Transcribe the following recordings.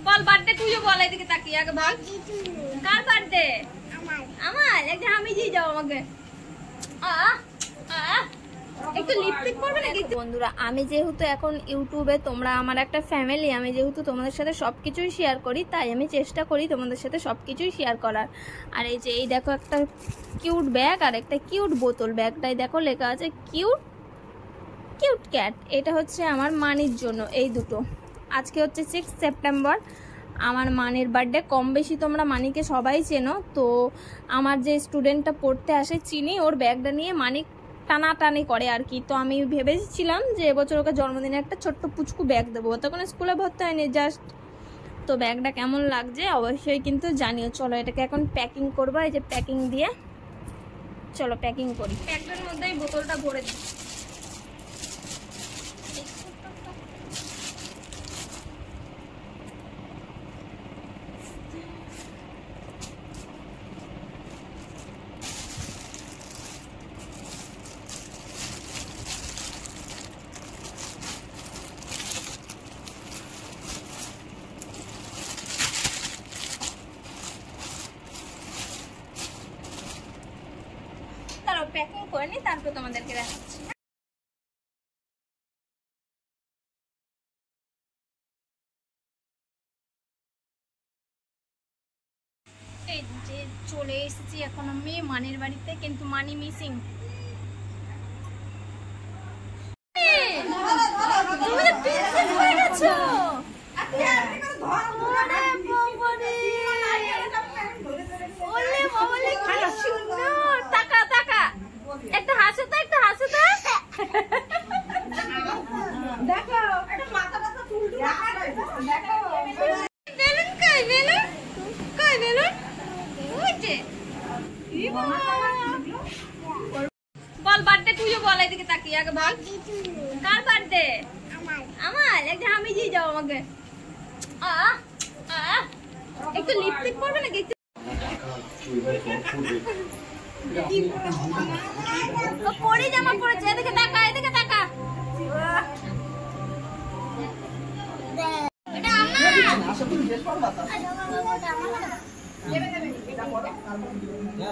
বল birthday তুইও বল, এদিকে তাকিয়ে আগে বল। কার বার্থডে? আমার। একদম আমি দিয়ে যাও আমাকে। একটু লিপস্টিক পরবে নাকি? বন্ধুরা, আমি যেহেতু এখন ইউটিউবে তোমরা আমার একটা ফ্যামিলি, আমি যেহেতু তোমাদের সাথে সবকিছুই শেয়ার করি, তাই আমি চেষ্টা করি তোমাদের সাথে সবকিছুই শেয়ার করার। আর এই যে এই দেখো একটা কিউট ব্যাগ আর একটা কিউট বোতল। ব্যাগটাই দেখো লেখা আছে কিউট ক্যাট। এটা হচ্ছে আমার মানির জন্য। এই দুটো। আজকে হচ্ছে 6 সেপ্টেম্বর, আমার মানির বার্থডে। কম বেশি তোমরা মানিকে সবাই চেনো। তো আমার যে স্টুডেন্টটা পড়তে আসে চিনি, ওর ব্যাগটা নিয়ে মানিক টানাটানি করে আর কি। তো আমি ভেবেছিলাম যে এবছর ওকে জন্মদিনে একটা ছোট্ট পুচকু ব্যাগ দেবো, তখন স্কুলে ভর্তি হয়নি জাস্ট। তো ব্যাগটা কেমন লাগছে অবশ্যই কিন্তু জানিও। চলো এটাকে এখন প্যাকিং করবো। এই যে প্যাকিং দিয়ে, চলো প্যাকিং করি। ব্যাগটার মধ্যেই বোতলটা ভরে দিই। প্যাকিং করে নি, তারপর তোমাদেরকে দেখাচ্ছি। এই যে চলে এসেছি এখন আমি মানির বাড়িতে, কিন্তু মানি মিসিং। একটা হাসো তো, একটা হাসো তো। দেখো এটা মাথাটা তো তুলতে দেখো। বেলুন কই? বেলুন কই? বেলুন ওই যে। বল বার্থডে তুইও বল, এদিকে তাকিয়ে আগে বল। কার বার্থডে? আমার। একদম আমি দিয়ে যাও আমাকে। একটু লিপস্টিক পরবে নাকি? পরে জামা পরেছে, এদিকে তাকা, এদিকে তাকা। এটা আমার।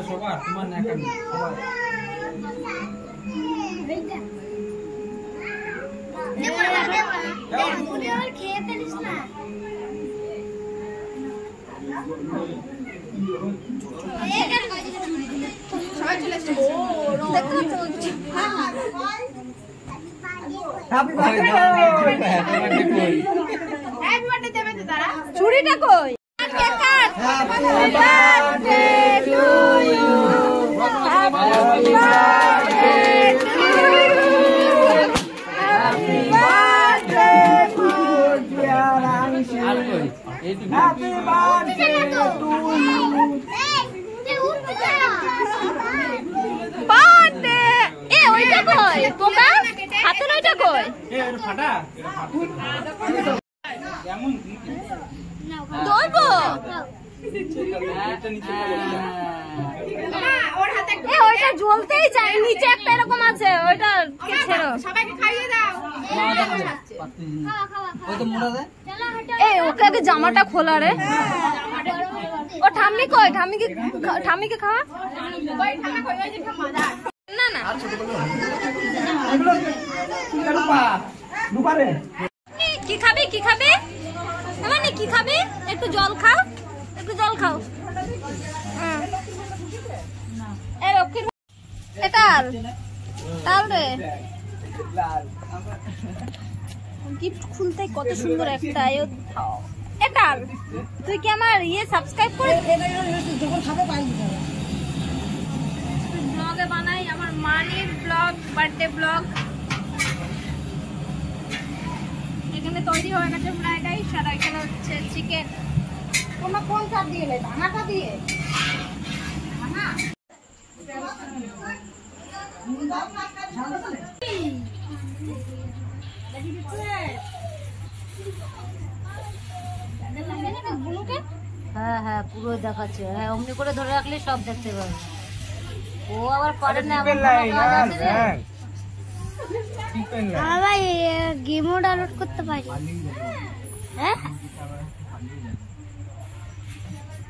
সবার তোমার না কেন সবার খেয়ে ফেলিস না। সবাই চলে এসেছে। চুড়িটা কই? ওইটা জ্বলতেই চাই, নিচে একটা এরকম আছে, ওইটা সবাইকে খাইয়ে দাও। এই ওকে আগে জামাটা খোলা রে। ও ঠাম্মি কই? ঠাম্মিকে খাওয়া না না। কি খাবে? কি খাবে? মানে কি খাবে? একটু জল খাও, একটু জল খাও। গিফট খুলতে কত সুন্দর একটা। এটাল তুই কি আমার সাবস্ক্রাইব করে? ব্লগে বানাই আমার মানির ব্লগ, বার্থডে ব্লগ। এখানে তৈরি হয়ে গেছে ফ্রাইড রাইস, আর এখানে হচ্ছে চিকেন। তোমরা কোন চাপ দিয়ে নেবে? ভাঙাটা দিয়ে ভাঙা। হ্যাঁ হ্যাঁ পুরো দেখাচ্ছে। হ্যাঁ অমনি করে ধরে রাখলে সব দেখতে পাবে। ও আবার পারে না। ভাই গেমও ডাউনলোড করতে পারি। হ্যাঁ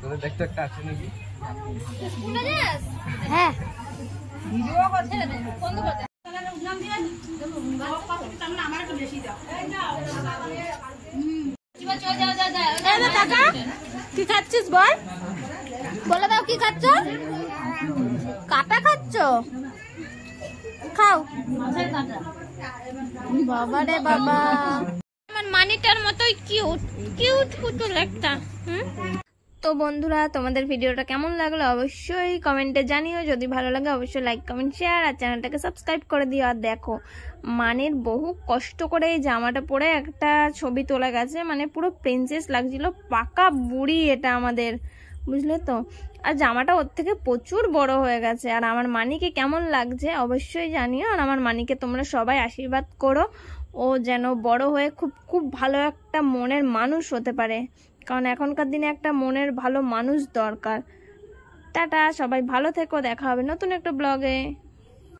তোদের দেখতে একটা আছে নাকি? হ্যাঁ কি খাচ্ছিস বল, বলে দাও কি খাচ্ছ? কাটা খাচ্ছ? খাও। বাবা রে বাবা, আমার মানিটার মতোই কিউট কিউট পুতুল একটা। তো বন্ধুরা, তোমাদের ভিডিওটা কেমন লাগলো অবশ্যই কমেন্টে জানিও। যদি ভালো লাগে অবশ্যই লাইক কমেন্ট শেয়ার আর চ্যানেলটাকে সাবস্ক্রাইব করে দিও। আর দেখো, মানের বহু কষ্ট করে এই জামাটা পরে একটা ছবি তোলা গেছে, মানে পুরো প্রিন্সেস লাগছিল, পাকা বুড়ি এটা আমাদের, বুঝলে তো। আর জামাটা ওর থেকে প্রচুর বড় হয়ে গেছে। আর আমার মানিকে কেমন লাগছে অবশ্যই জানিও। আর আমার মানিকে তোমরা সবাই আশীর্বাদ করো, ও যেন বড় হয়ে খুব খুব ভালো একটা মনের মানুষ হতে পারে, কারণ এখনকার দিনে একটা মনের ভালো মানুষ দরকার। টাটা, সবাই ভালো থেকো, দেখা হবে নতুন একটা ব্লগে।